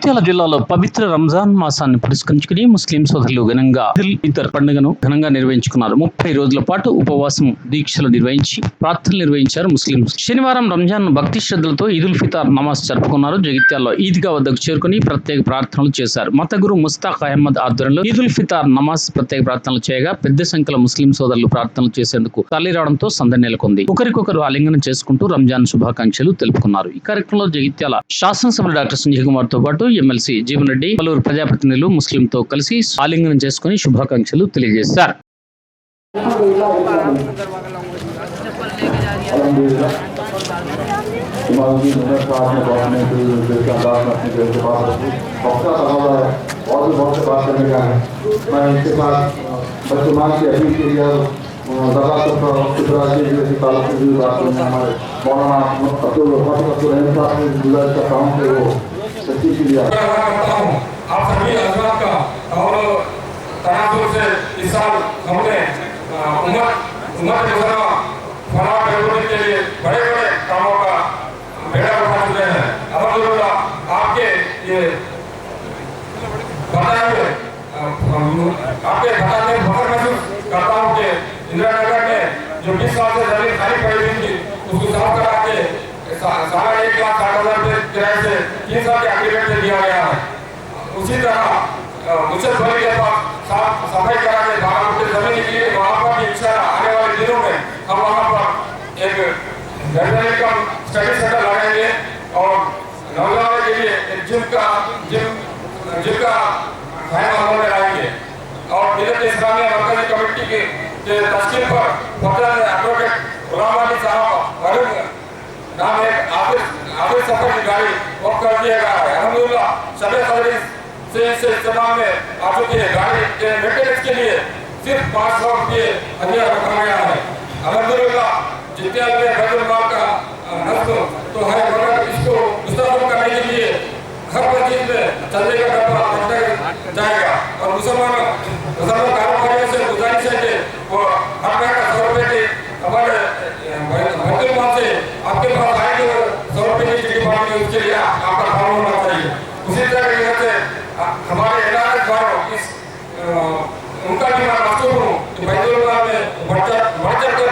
జగిత్యాల జిల్లాలో పవిత్ర రంజాన్ మాసాన్ని పురస్కరించుకుని ముస్లిం సోదరులు ఘనంగా ఈదుల్ ఫితర్ పండుగను ఘనంగా నిర్వహించుకున్నారు. 30 రోజుల పాటు ఉపవాసం దీక్షలు నిర్వహించి ప్రార్థనలు నిర్వహించారు ముస్లింస్. శనివారం రంజాన్ భక్తి శ్రద్ధలతో ఈదుల్ ఫితర్ నమాజ్ జరుపుకున్నారు. జగిత్యాలలో ఈద్గా వద్దకు చేరుకుని ప్రత్యేక ప్రార్థనలు చేశారు. మత గురు ముస్తాక్ అహ్మద్ ఆధ్వర్యంలో ఈదుల్ ఫితర్ నమాజ్ ప్రత్యేక ప్రార్థనలు చేయగా పెద్ద సంఖ్యలో ముస్లిం సోదరులు ప్రార్థనలు చేసేందుకు తరలిరావడంతో సందడి నెలకొంది. ఒకరికొకరు ఆలింగనం చేసుకుంటూ రంజాన్ శుభాకాంక్షలు తెలుపుకున్నారు. ఈ కార్యక్రమంలో జగిత్యాల శాసనసభ్యులు డాక్టర్ సంజయ్ కుమార్ తో పాటు ఎమ్మెల్సీ జీవన్ రెడ్డి, పలువురు ప్రజాప్రతినిధులు ముస్లింతో కలిసి ఆలింగనం చేసుకుని శుభాకాంక్షలు తెలియజేశారు. आप सभी हजरात का और तनाजुर से इस साल हमने उम्मत फलाह करने के लिए बड़े बड़े कामों का बेड़ा उठा चुके हैं। अल्हम्दुलिल्लाह आपके ये बताए फख्र महसूस करता हूँ कि इंदिरा नगर में जो 20 साल से जमीन खाली पड़ी हुई थी उसको साफ करा के 1,60,000 किराए से 3 साल के एग्रीमेंट से दिया गया है। उसी तरह मुझसे भरी के पास साफ सफाई करा के बाहर उठे जमीन निकली, वहाँ पर भी इंशाअल्लाह आने वाले दिनों में हम वहाँ पर एक वेटरनरी का स्टडी सेंटर लगाएंगे और नौजवानों के लिए एक जिम का माहौल में लाएंगे और मिलत इस्लामिया मरकजी कमेटी के तश्कील पर फौजदार एडवोकेट गुलाम अली साहब नाम एक आफिस सफर की गाड़ी वक्त कर दिया गया है। अल्हम्दुलिल्लाह सभी सर्विस से इस्तेमाल में आ चुकी है। गाड़ी के मेंटेनेंस के लिए सिर्फ 500 रुपये हदिया रखा गया है। अल्हम्दुलिल्लाह जितना में बैतुल माल का नस्ल तो है, मगर इसको मुस्तहकम करने के लिए हर मस्जिद में चंदे का डब्बा रखा जाएगा और मुसलमान कारोबारियों से गुजारिश है कि वो हर महीने 100 रुपये की हमारे बैतुल माल से आपके पास आएंगे 100 रुपये की चिट्ठी मांगेंगे, उसके लिए आपका काम होना चाहिए। उसी तरह से हमारे इलाके द्वारा इस उनका भी मैं मशहूर हूँ कि बैतुल माल में बढ़ चढ़ कर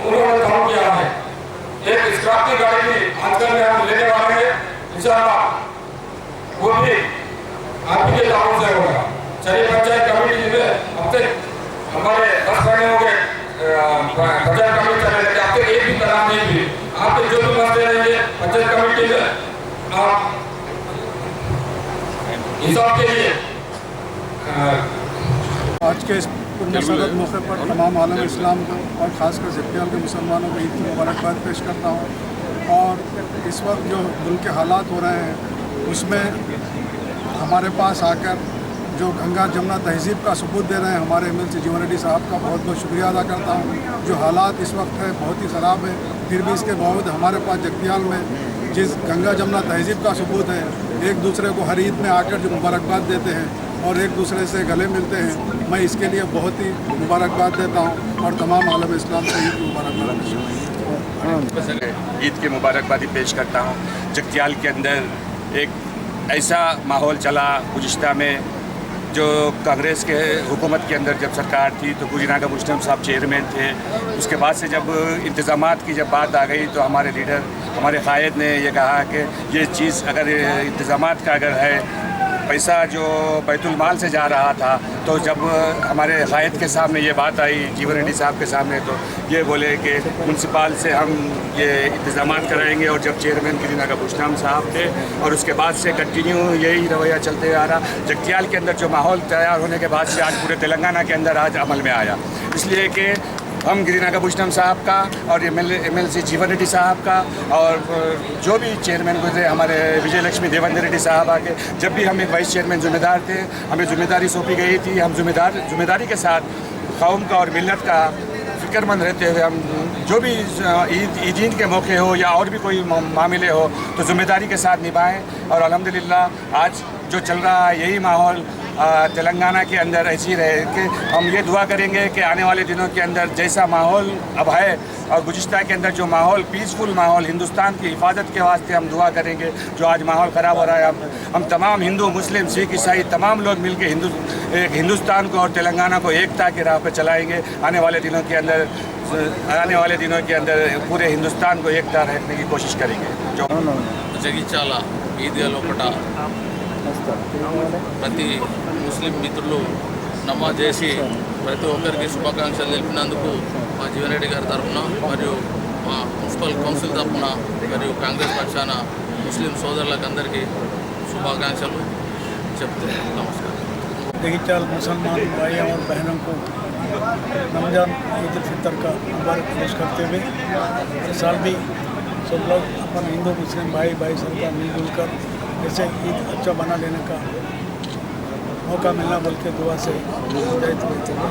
उन्होंने काम किया है। एक स्क्रैप की गाड़ी भी आजकल में हम लेने वाले हैं, इंशाअल्लाह वो भी आपके लाभों से होगा। चलिए पंचायत कमेटी में अब तक हमारे 10 महीने हो गए पंचायत कमेटी चले, लेकिन अब तक एक भी तलाक नहीं हुई। आपके जो भी मसले रहेंगे पंचायत कमेटी में आप हिसाब के लिए आज के इस पुण्यसरत मौके पर तमाम आलम इस्लाम को और ख़ासकर जगित्याल के मुसलमानों को ईद की मुबारकबाद पेश करता हूँ। और इस वक्त जो मुल्क के हालात हो रहे हैं उसमें हमारे पास आकर जो गंगा जमुना तहजीब का सबूत दे रहे हैं हमारे एमएलसी जीवन रेड्डी साहब का बहुत बहुत शुक्रिया अदा करता हूँ। जो हालात इस वक्त है बहुत ही ख़राब है, फिर भी इसके बावजूद हमारे पास जगित्याल में जिस गंगा जमुना तहजीब का सबूत है, एक दूसरे को हर ईद में आकर जो मुबारकबाद देते हैं और एक दूसरे से गले मिलते हैं, मैं इसके लिए बहुत ही मुबारकबाद देता हूँ और तमाम आलम इस्लाम से ईद की मुबारकबाद ईद की मुबारकबादी पेश करता हूँ। जगित्याल के अंदर एक ऐसा माहौल चला गुज़िश्ता में, जो कांग्रेस के हुकूमत के अंदर जब सरकार थी तो गुजनागा मुस्लिम साहब चेयरमैन थे। उसके बाद से जब इंतज़ामात की जब बात आ गई तो हमारे लीडर हमारे कायद ने ये कहा कि ये चीज़ अगर इंतज़ामात का अगर है पैसा जो बैतुल माल से जा रहा था, तो जब हमारे कायद के सामने ये बात आई जीवन रेड्डी साहब के सामने, तो ये बोले कि म्यूनसिपाल से हम ये इंतज़ामात कराएंगे। और जब चेयरमैन गिरिनागा बुशनाम साहब थे और उसके बाद से कंटिन्यू यही रवैया चलते आ रहा। जगित्याल के अंदर जो माहौल तैयार होने के बाद से आज पूरे तेलंगाना के अंदर आज अमल में आया, इसलिए कि हम गिरिनागा बुशनाम साहब का और एमएलसी जीवन रेड्डी साहब का और जो भी चेयरमैन गुजरे हमारे विजय लक्ष्मी देवेंद्र रेड्डी साहब आके, जब भी हम एक वाइस चेयरमैन जिम्मेदार थे, हमें जिम्मेदारी सौंपी गई थी, हम जिम्मेदारी के साथ कौम का और मिलत का फिक्रमंद रहते हुए हम जो भी ईद के मौके हो या और भी कोई मामले हो तो जिम्मेदारी के साथ निभाएं। और अल्हम्दुलिल्लाह आज जो चल रहा है यही माहौल तेलंगाना के अंदर ऐसी रहे कि हम ये दुआ करेंगे कि आने वाले दिनों के अंदर जैसा माहौल अब है और गुज़िश्ता के अंदर जो माहौल पीसफुल माहौल हिंदुस्तान की हिफाजत के वास्ते हम दुआ करेंगे। जो आज माहौल ख़राब हो रहा है, हम तमाम हिंदू मुस्लिम सिख ईसाई तमाम लोग मिलकर हिंदुस्तान को और तेलंगाना को एकता की राह पर चलाएँगे। आने वाले दिनों के अंदर पूरे हिंदुस्तान को एकता रखने की कोशिश करेंगे। जो జగిత్యాల ఈద్గా లోపట ప్రతి ముస్లిం మిత్రులు నమాజ్ చేసి ప్రతి ఒక్కరికి శుభాకాంక్షలు తెలిపినందుకు మా జీవన్ రెడ్డి గారి తరఫున మరియు మా మున్సిపల్ కౌన్సిల్ తరఫున మరియు కాంగ్రెస్ పక్షాన ముస్లిం సోదరులకు అందరికీ శుభాకాంక్షలు చెప్తున్నాను। నమస్కారం। जगीचाल मुसलमान भाइयों और बहनों को रमज़ान ईद उल फितर का मुबारक पेश करते हुए इस साल भी सब लोग अपन हिंदू मुस्लिम भाई सबका मिलजुल कर जैसे ईद अच्छा बना लेने का मौका मिलना बल्कि दुआ से हिदायत देते हुए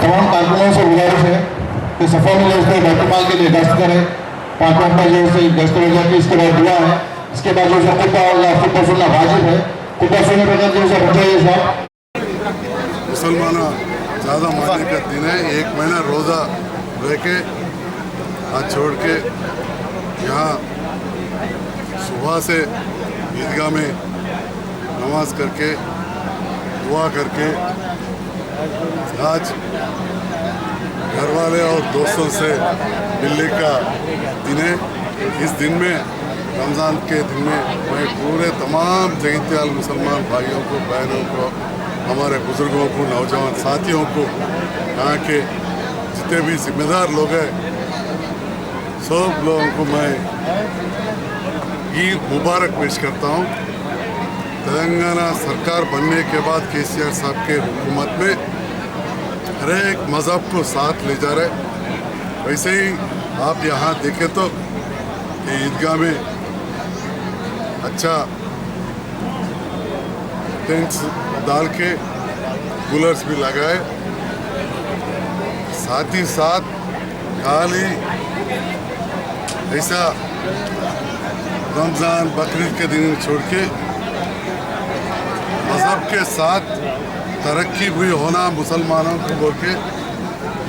तमाम कारकुनों से गुजारिश है कि सफा में जो उसके बैतुल के लिए दस्त करें। पाँचों पर जो से दस्त हो जाती है, इसके बाद दुआ है, इसके बाद जो है खुतबा सुनना वाजिब है। खुतबा सुनने पर जो है बताइए साहब। मुसलमान ज़्यादा मानने का दिन है। एक महीना रोज़ा रह के हाथ छोड़ के यहाँ सुबह से ईदगाह में नमाज करके दुआ करके आज घर वाले और दोस्तों से मिलने का दिन है। इस दिन में रमज़ान के दिन में मैं पूरे तमाम जगीत्याल मुसलमान भाइयों को बहनों को हमारे बुज़ुर्गों को नौजवान साथियों को यहाँ के जितने भी जिम्मेदार लोग हैं सब लोगों को मैं ईद मुबारक पेश करता हूँ। तेलंगाना सरकार बनने के बाद केसीआर साहब के हुकूमत में हर एक मज़हब को साथ ले जा रहे। वैसे ही आप यहाँ देखें तो ये ईदगाह में अच्छा टेंट्स डाल के कूलर्स भी लगाए, साथ ही साथ खाली ऐसा रमज़ान बकरीद के दिन छोड़ के मज़हब के साथ तरक्की भी होना मुसलमानों को बोल के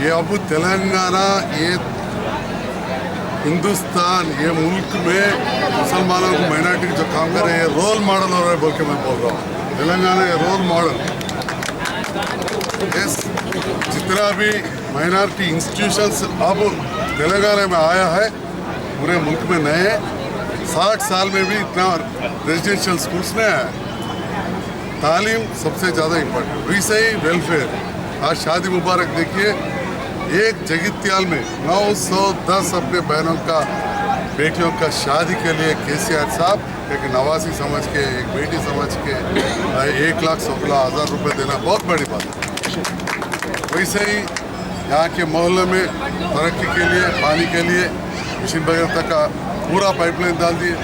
ये अब तेलंगाना ये हिंदुस्तान ये मुल्क में मुसलमानों को माइनॉरिटी जो काम कर रहे हैं ये रोल मॉडल हो रहा है बोल के मैं बोल रहा हूँ। तेलंगाना ये रोल मॉडल इस जितना भी माइनॉरिटी इंस्टीट्यूशंस अब तेलंगाना में आया है पूरे मुल्क में नए 60 साल में भी इतना रेजिडेंशियल स्कूल्स में आया है। तालीम सबसे ज़्यादा इम्पोर्टेंट, वैसे ही वेलफेयर। आज शादी मुबारक देखिए, एक जगित्याल में 910 अपने बहनों का बेटियों का शादी के लिए केसीआर साहब एक नवासी समझ के एक बेटी समझ के 1,16,000 रुपये देना बहुत बड़ी बात है। वैसे ही यहाँ के मोहल्ले में तरक्की के लिए पानी के लिए मिशन वगैरह तक का पूरा पाइपलाइन डाल दिए।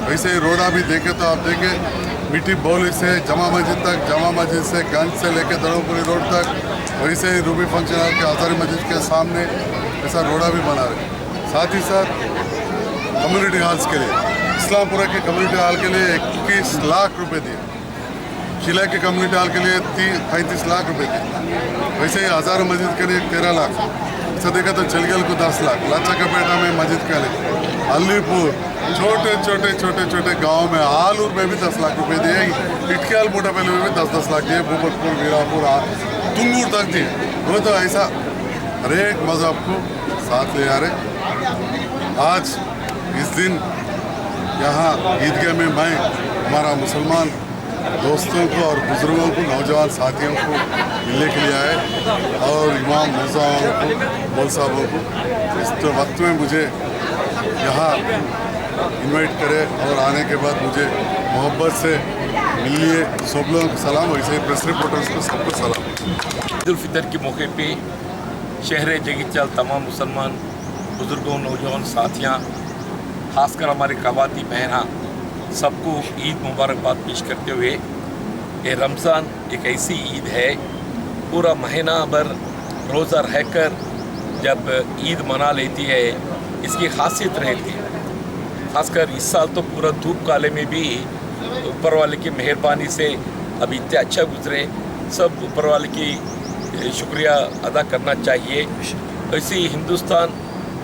वैसे ही रोड़ा भी देखे तो आप देखें मिट्टी बौली से जमा मस्जिद तक, जमा मस्जिद से गंज से लेकर दड़ोपुरी रोड तक, वैसे ही रूबी फंक्शन हॉल के आजारी मस्जिद के सामने ऐसा रोड़ा भी बना रहे। साथ ही साथ कम्युनिटी हॉल्स के लिए इस्लामपुरा के कम्युनिटी हॉल के लिए 21 लाख रुपए दिए, शिला के कम्युनिटी हॉल के लिए 35 लाख रुपए दिए, वैसे ही हज़ारों मस्जिद के लिए 13 लाख, ऐसा देखा तो चलगल को 10 लाख, लाचाकापेटा में मस्जिद के लिए, अलीपुर छोटे छोटे गांव में आलूर में भी 10 लाख रुपए दिए, इटक्याल मोटापल्ली में भी 10-10 लाख दिए, भूपतपुर वीरापुर तुंगूर तक दिए। वो तो ऐसा हर एक मज़हब को साथ ले आ रहे। आज इस दिन यहाँ ईदगाह में मैं हमारा मुसलमान दोस्तों को और बुजुर्गों को नौजवान साथियों को मिलने के लिए आए और इमाम मौज़ाओं को मौल साहबों को इस वक्त में मुझे यहाँ इनवाइट करे और आने के बाद मुझे मोहब्बत से मिलिए। सब लोगों को सलाम, वैसे ही प्रेस रिपोर्टर्स को सबको सलाम। ईद उल फितर के मौके पे शहर जगित्याल तमाम मुसलमान बुज़ुर्गों नौजवान साथियाँ खासकर हमारे कवाती बहना सबको ईद मुबारकबाद पेश करते हुए, ये रमज़ान एक ऐसी ईद है पूरा महीना भर रोज़ा रहकर जब ईद मना लेती है इसकी खासियत रहती है। खासकर इस साल तो पूरा धूप काले में भी ऊपर वाले की मेहरबानी से अब इतने अच्छा गुजरे, सब ऊपर वाले की शुक्रिया अदा करना चाहिए। वैसे ही हिंदुस्तान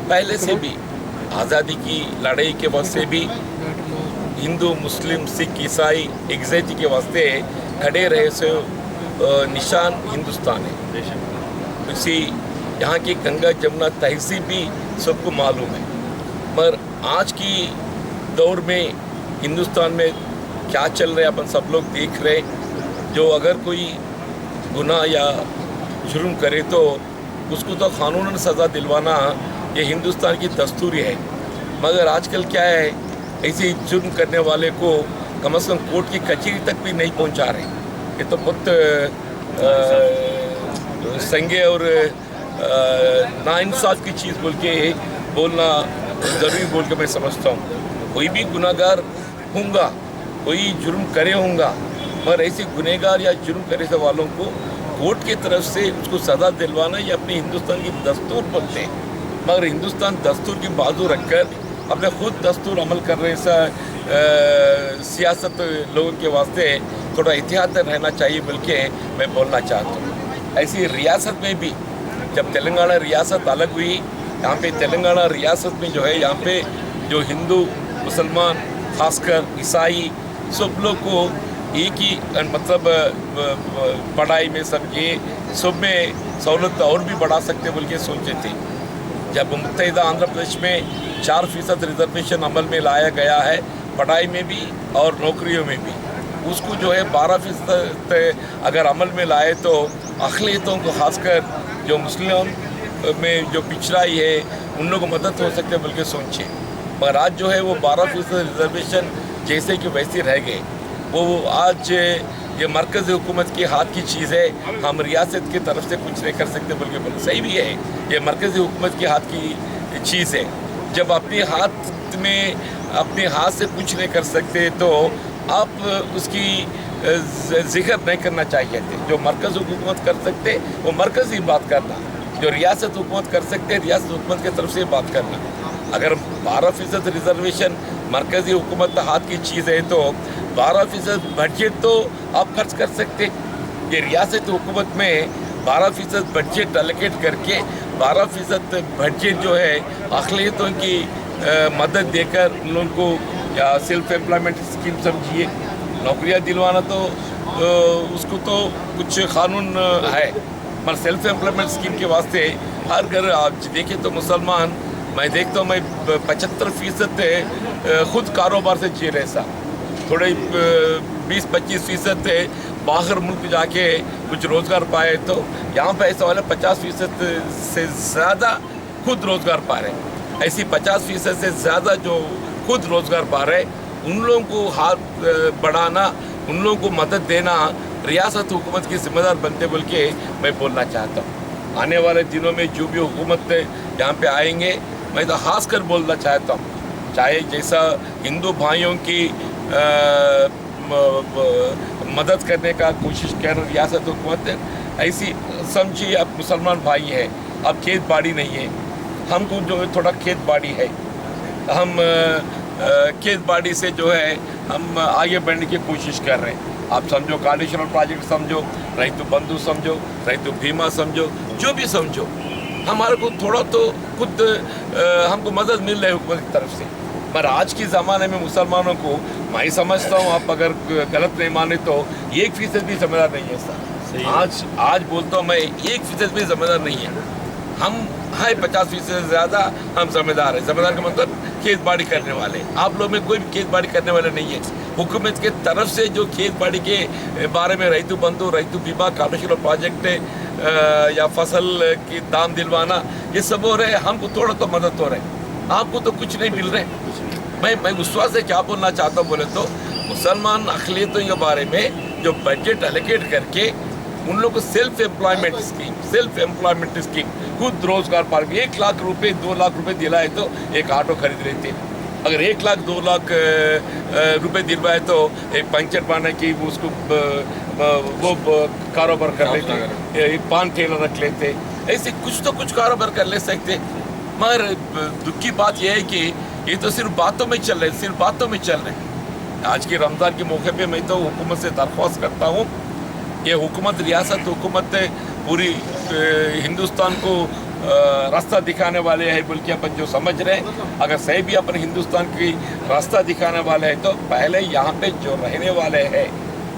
पहले से भी आज़ादी की लड़ाई के वास्ते भी हिंदू मुस्लिम सिख ईसाई एकज़ैती के वास्ते खड़े रहे से निशान हिंदुस्तान है। इसी यहाँ की गंगा जमुना तहजीब भी सबको मालूम है, मगर आज की दौर में हिंदुस्तान में क्या चल रहा है अपन सब लोग देख रहे। जो अगर कोई गुनाह या जुर्म करे तो उसको तो कानूनन सज़ा दिलवाना ये हिंदुस्तान की दस्तूरी है, मगर आजकल क्या है ऐसे जुर्म करने वाले को कम से कम कोर्ट की कचहरी तक भी नहीं पहुंचा रहे। ये तो बहुत संगे और नाइंसाफ़ की चीज़ बोल के बोलना ज़रूरी बोल के मैं समझता हूँ। कोई भी गुनाहगार होगा, कोई जुर्म करे होगा, मगर ऐसे गुनहगार या जुर्म करे वालों को कोर्ट की तरफ से उसको सज़ा दिलवाना ये अपने हिंदुस्तान की दस्तूर बोलते हैं। मगर हिंदुस्तान दस्तूर की बाजू रखकर अपने खुद दस्तूर अमल कर रहे सियासत लोगों के वास्ते थोड़ा एहतियात रहना चाहिए बल्कि मैं बोलना चाहता हूँ। ऐसी रियासत में भी जब तेलंगाना रियासत अलग हुई, यहाँ पे तेलंगाना रियासत में जो है यहाँ पे जो हिंदू मुसलमान खासकर ईसाई सब लोग को एक ही मतलब पढ़ाई में सब ये सब में सहूलत और भी बढ़ा सकते बोल के सोचे थे। जब मुत्तहिदा आंध्र प्रदेश में 4% रिजर्वेशन अमल में लाया गया है पढ़ाई में भी और नौकरियों में भी, उसको जो है 12% अगर अमल में लाए तो अक़लियतों को खासकर जो मुस्लिम में जो पिछड़ाई है उन लोगों को मदद हो सकती है बल्कि सोचिए। मगर आज जो है वो 12% रिजर्वेशन जैसे कि वैसे रह गए। वो आज ये मरकज़ी हुकूमत के हाथ की चीज़ है, हम रियासत की तरफ से कुछ नहीं कर सकते बल्कि सही भी है, ये मरकज़ी हुकूमत के हाथ की चीज़ है। जब अपने हाथ से कुछ नहीं कर सकते तो आप उसकी जिक्र नहीं करना चाहिए थे। जो मरकज़ हुकूमत कर सकते वो मरकज़ी बात करना, जो रियासत हुकूमत कर सकते रियासत हुकूमत की तरफ से बात करना। अगर 12% रिजर्वेशन मरकज़ी हुकूमत हाथ की चीज़ है तो 12% बजट तो आप खर्च कर सकते। ये रियासत हुकूमत में 12% बजट एलोकेट करके 12% बजट जो है अक़लियतों की मदद देकर उन लोगों को या सेल्फ एम्प्लॉयमेंट स्कीम समझिए, नौकरियां दिलवाना तो उसको तो कुछ कानून है, मगर सेल्फ एम्प्लॉयमेंट स्कीम के वास्ते हर घर आप देखें तो मुसलमान, मैं देखता हूँ मैं 75% खुद कारोबार से जी रहे साहब, थोड़े 20-25% बाहर मुल्क जाके कुछ रोज़गार पाए। तो यहाँ पे ऐसा वाला 50% से ज़्यादा खुद रोज़गार पा रहे। ऐसी 50% से ज़्यादा जो खुद रोज़गार पा रहे उन लोगों को हाथ बढ़ाना, उन लोगों को मदद देना रियासत हुकूमत की जिम्मेदार बनते बोल के मैं बोलना चाहता हूँ। आने वाले दिनों में जो भी हुकूमत यहाँ पे आएंगे मैं तो खास कर बोलना चाहता हूँ, चाहे जैसा हिंदू भाइयों की मदद करने का कोशिश कर रियासत हुकूमत ऐसी समझिए। अब मुसलमान भाई है, अब खेत बाड़ी नहीं है, हमको जो है थोड़ा खेत बाड़ी है, हम खेत बाड़ी से जो है हम आगे बढ़ने की कोशिश कर रहे हैं। आप समझो कालेश्वर प्रोजेक्ट समझो, रैतु बंधु समझो, रैतु बीमा समझो, जो भी समझो, हमारे को थोड़ा तो खुद हमको मदद मिल रही है हुकूमत की तरफ से। पर आज के ज़माने में मुसलमानों को मैं समझता हूँ, आप अगर गलत नहीं माने तो 1% भी जिम्मेदार नहीं है सर। आज बोलता हूँ मैं 1% भी जिम्मेदार नहीं है। हम है 50% से ज़्यादा हम जिम्मेदार हैं। जिम्मेदार का मतलब खेत बाड़ी करने वाले, आप लोग में कोई भी खेत बाड़ी करने वाले नहीं है। हुकूमत के तरफ से जो खेत बाड़ी के बारे में रैतु बंधु, रैतु बीमा, कालेश्वर प्रोजेक्ट या फसल की दाम दिलवाना, ये सब हो रहे, हमको थोड़ा तो मदद हो रही, आपको तो कुछ नहीं मिल रहे। मैं विश्वास से क्या बोलना चाहता हूँ बोले तो मुसलमान अक़लियतों के बारे में जो बजट एलोकेट करके उन लोगों को सेल्फ एम्प्लॉयमेंट स्कीम खुद रोजगार पार 1 लाख रुपए 2 लाख रुपए दिलाए तो एक ऑटो खरीद लेते। अगर 1 लाख 2 लाख रुपए दिलवाए तो एक पंचर पाने की उसको वो कारोबार कर लेते, एक पान ठेला रख लेते, ऐसे कुछ तो कुछ कारोबार कर ले सकते। मगर दुख की बात यह है कि ये तो सिर्फ बातों में चल रहे, सिर्फ बातों में चल रहे। आज के रमज़ान के मौके पे मैं तो हुकूमत से दरख्वास्त करता हूँ, ये हुकूमत रियासत हुकूमत पूरी हिंदुस्तान को रास्ता दिखाने वाले हैं बोल के अपन जो समझ रहे हैं। अगर सही भी अपन हिंदुस्तान की रास्ता दिखाने वाले हैं तो पहले यहाँ पे जो रहने वाले हैं,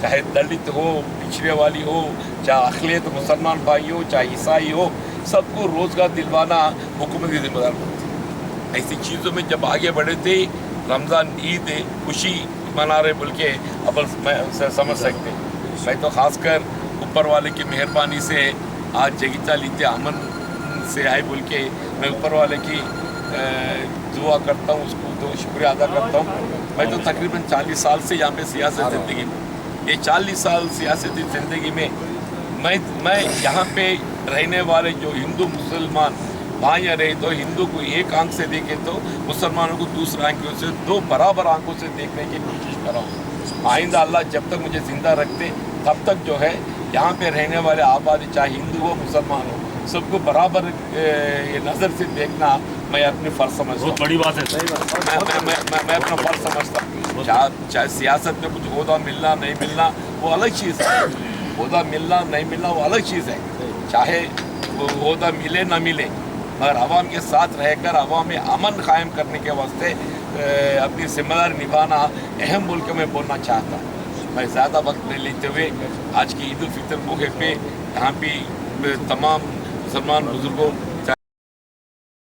चाहे दलित हो, पिछड़े वाली हो, चाहे अक़लियत मुसलमान भाई हो, चाहे ईसाई हो, सबको रोज़गार दिलवाना हुकूमत की जिम्मेदार बनती। ऐसी चीज़ों में जब आगे बढ़े थे, रमज़ान ईद खुशी मना रहे बोल के अपन समझ सकते। मैं तो ख़ासकर ऊपर वाले की मेहरबानी से आज जगीचा लीते अमन से आए बोल के मैं ऊपर वाले की दुआ करता हूँ, उसको तो शुक्रिया अदा करता हूँ। मैं तो तकरीबन 40 साल से यहाँ पे सियासत ज़िंदगी में, ये 40 साल सियासती ज़िंदगी में मैं यहाँ पे रहने वाले जो हिंदू मुसलमान भाई रहे तो हिंदू को एक आंख से देखे तो मुसलमानों को दूसरा आंखों से, 2 बराबर आंखों से देखने की कोशिश कर रहा हूँ। आइंदा अल्लाह जब तक मुझे ज़िंदा रखते तब तक जो है यहाँ पे रहने वाले आबादी चाहे हिंदू हो मुसलमान हो, सबको बराबर ये नज़र से देखना मैं अपनी फ़र्ज समझता हूँ। बहुत बड़ी बात है। मैं अपना फ़र्ज समझता हूँ। चाहे सियासत में कुछ ओहदा मिलना नहीं मिलना वो अलग चीज़ है, ओहदा मिलना नहीं मिलना वो अलग चीज़ है। चाहे वो ओहदा मिले ना मिले, मगर अवाम के साथ रहकर अवाम में अमन कायम करने के वास्ते अपनी जिम्मेदारी निभाना अहम बोल के मैं बोलना चाहता हूँ। मैं ज़्यादा वक्त नहीं लेते हुए आज की ईद उल फितर मौके पे यहाँ पे तमाम मुसलमान बुज़ुर्गों